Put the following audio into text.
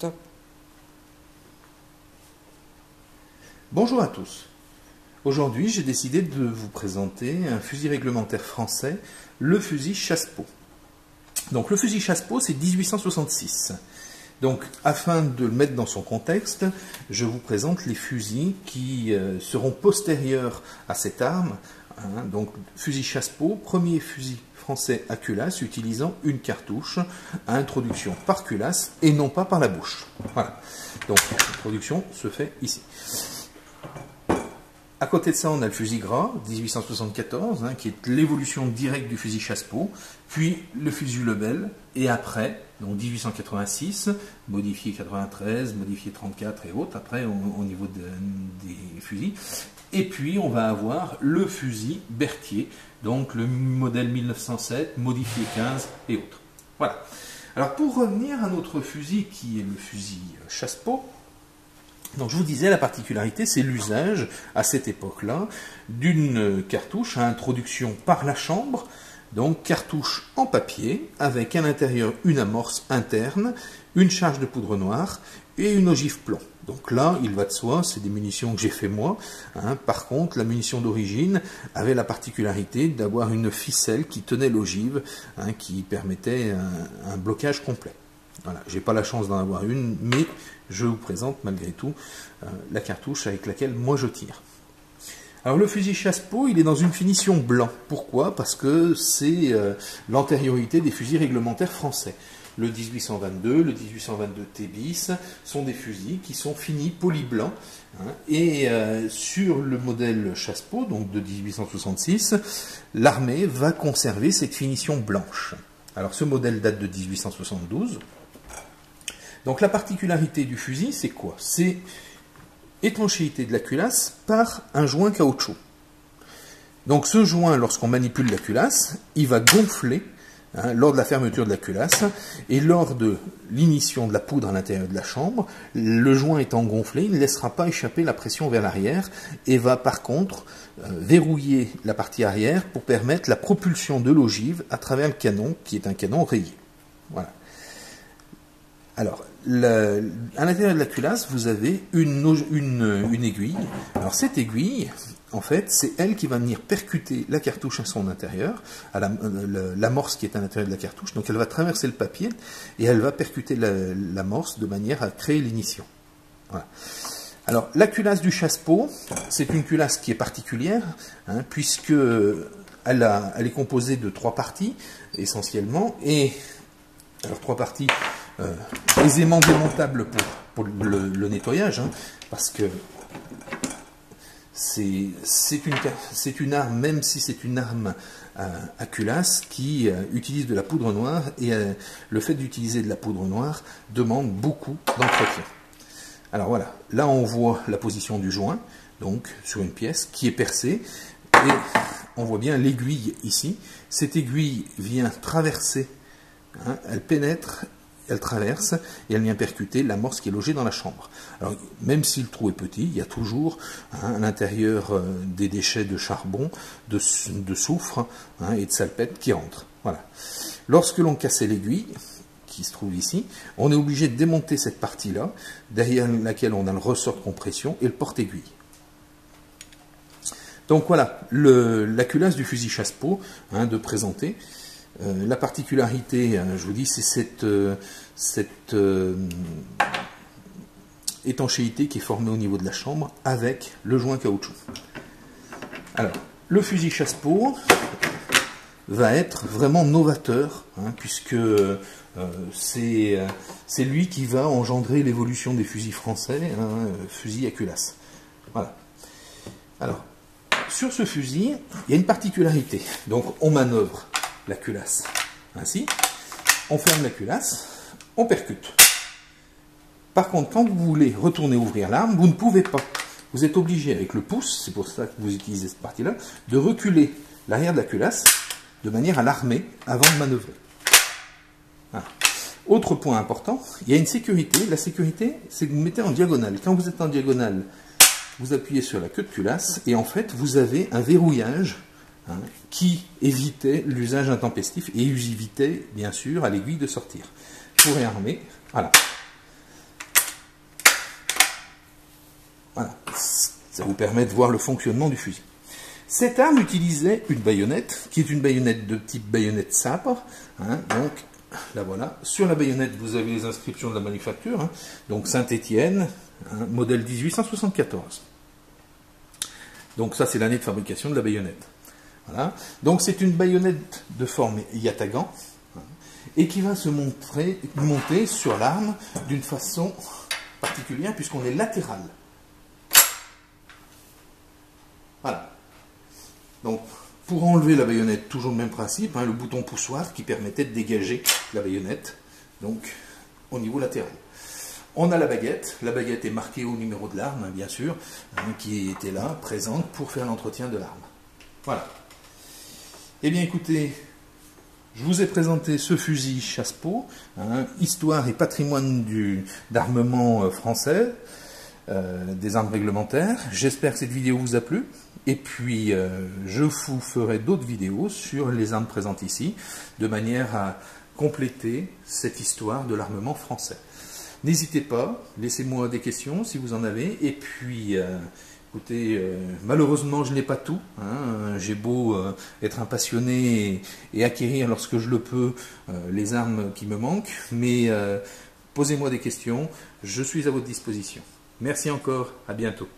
Stop. Bonjour à tous. Aujourd'hui, j'ai décidé de vous présenter un fusil réglementaire français, le fusil Chassepot. Donc le fusil Chassepot, c'est 1866. Donc, afin de le mettre dans son contexte, je vous présente les fusils qui seront postérieurs à cette arme. Donc, fusil Chassepot, premier fusil français à culasse utilisant une cartouche à introduction par culasse et non pas par la bouche. Voilà. Donc, l'introduction se fait ici. À côté de ça, on a le fusil Gras, 1874, qui est l'évolution directe du fusil Chassepot, puis le fusil Lebel, et après, donc 1886, modifié 93, modifié 34 et autres, après au niveau des fusils. Et puis, on va avoir le fusil Berthier, donc le modèle 1907, modifié 15 et autres. Voilà. Alors, pour revenir à notre fusil, qui est le fusil Chassepot, donc je vous disais, la particularité, c'est l'usage, à cette époque-là, d'une cartouche à introduction par la chambre, donc cartouche en papier, avec à l'intérieur une amorce interne, une charge de poudre noire et une ogive plomb. Donc là, il va de soi, c'est des munitions que j'ai fait moi. Par contre, la munition d'origine avait la particularité d'avoir une ficelle qui tenait l'ogive, qui permettait un blocage complet. Voilà, j'ai pas la chance d'en avoir une, mais je vous présente malgré tout la cartouche avec laquelle moi je tire. Alors le fusil Chassepot, il est dans une finition blanc. Pourquoi? Parce que c'est l'antériorité des fusils réglementaires français. Le 1822, le 1822 T-bis sont des fusils qui sont finis poli blanc. Et sur le modèle Chassepot, donc de 1866, l'armée va conserver cette finition blanche. Alors ce modèle date de 1872. Donc la particularité du fusil, c'est quoi? C'est étanchéité de la culasse par un joint caoutchouc. Donc ce joint, lorsqu'on manipule la culasse, il va gonfler lors de la fermeture de la culasse, et lors de l'émission de la poudre à l'intérieur de la chambre, le joint étant gonflé, il ne laissera pas échapper la pression vers l'arrière, et va par contre verrouiller la partie arrière pour permettre la propulsion de l'ogive à travers le canon, qui est un canon rayé. Voilà. Alors, à l'intérieur de la culasse, vous avez une aiguille. Alors cette aiguille, en fait, c'est elle qui va venir percuter la cartouche à son intérieur, à l'amorce qui est à l'intérieur de la cartouche. Donc elle va traverser le papier et elle va percuter l'amorce de manière à créer l'ignition. Voilà. Alors la culasse du Chassepot, c'est une culasse qui est particulière, puisque elle est composée de 3 parties essentiellement, et alors 3 parties aisément démontables pour le nettoyage, parce que c'est une arme, même si c'est une arme à culasse, qui utilise de la poudre noire, et le fait d'utiliser de la poudre noire demande beaucoup d'entretien. Alors voilà, là on voit la position du joint, donc sur une pièce qui est percée, et on voit bien l'aiguille ici. Cette aiguille vient traverser, elle pénètre, elle traverse, et elle vient percuter l'amorce qui est logée dans la chambre. Alors, même si le trou est petit, il y a toujours à l'intérieur des déchets de charbon, de soufre et de salpêtre qui rentrent. Voilà. Lorsque l'on cassait l'aiguille, qui se trouve ici, on est obligé de démonter cette partie-là, derrière laquelle on a le ressort de compression et le porte-aiguille. Donc voilà, la culasse du fusil Chassepot, de présenter. La particularité, je vous dis, c'est cette étanchéité qui est formée au niveau de la chambre avec le joint caoutchouc. Alors, le fusil Chassepot va être vraiment novateur, puisque c'est lui qui va engendrer l'évolution des fusils français, fusil à culasse. Voilà. Alors, sur ce fusil, il y a une particularité. Donc, on manœuvre la culasse ainsi, on ferme la culasse, on percute. Par contre, quand vous voulez retourner ouvrir l'arme, vous ne pouvez pas. Vous êtes obligé avec le pouce, c'est pour ça que vous utilisez cette partie-là, de reculer l'arrière de la culasse de manière à l'armer avant de manœuvrer. Voilà. Autre point important, il y a une sécurité. La sécurité, c'est que vous mettez en diagonale. Quand vous êtes en diagonale, vous appuyez sur la queue de culasse et en fait, vous avez un verrouillage qui évitait l'usage intempestif et évitait, bien sûr, à l'aiguille de sortir. Pour réarmer, voilà. Voilà, ça vous permet de voir le fonctionnement du fusil. Cette arme utilisait une baïonnette, qui est une baïonnette de type baïonnette sabre. Hein, donc, là voilà. Sur la baïonnette, vous avez les inscriptions de la manufacture. Hein, donc Saint-Étienne, hein, modèle 1874. Donc ça, c'est l'année de fabrication de la baïonnette. Voilà. Donc c'est une baïonnette de forme yatagan, hein, et qui va se monter sur l'arme d'une façon particulière, puisqu'on est latéral. Voilà. Donc, pour enlever la baïonnette, toujours le même principe, hein, le bouton poussoir qui permettait de dégager la baïonnette, donc au niveau latéral. On a la baguette est marquée au numéro de l'arme, hein, bien sûr, hein, qui était là, présente pour faire l'entretien de l'arme. Voilà. Eh bien écoutez, je vous ai présenté ce fusil Chassepot, hein, histoire et patrimoine d'armement français, des armes réglementaires. J'espère que cette vidéo vous a plu. Et puis, je vous ferai d'autres vidéos sur les armes présentes ici, de manière à compléter cette histoire de l'armement français. N'hésitez pas, laissez-moi des questions si vous en avez. Et puis, écoutez, malheureusement, je n'ai pas tout. Hein. J'ai beau être un passionné et acquérir, lorsque je le peux, les armes qui me manquent. Mais posez-moi des questions, je suis à votre disposition. Merci encore, à bientôt.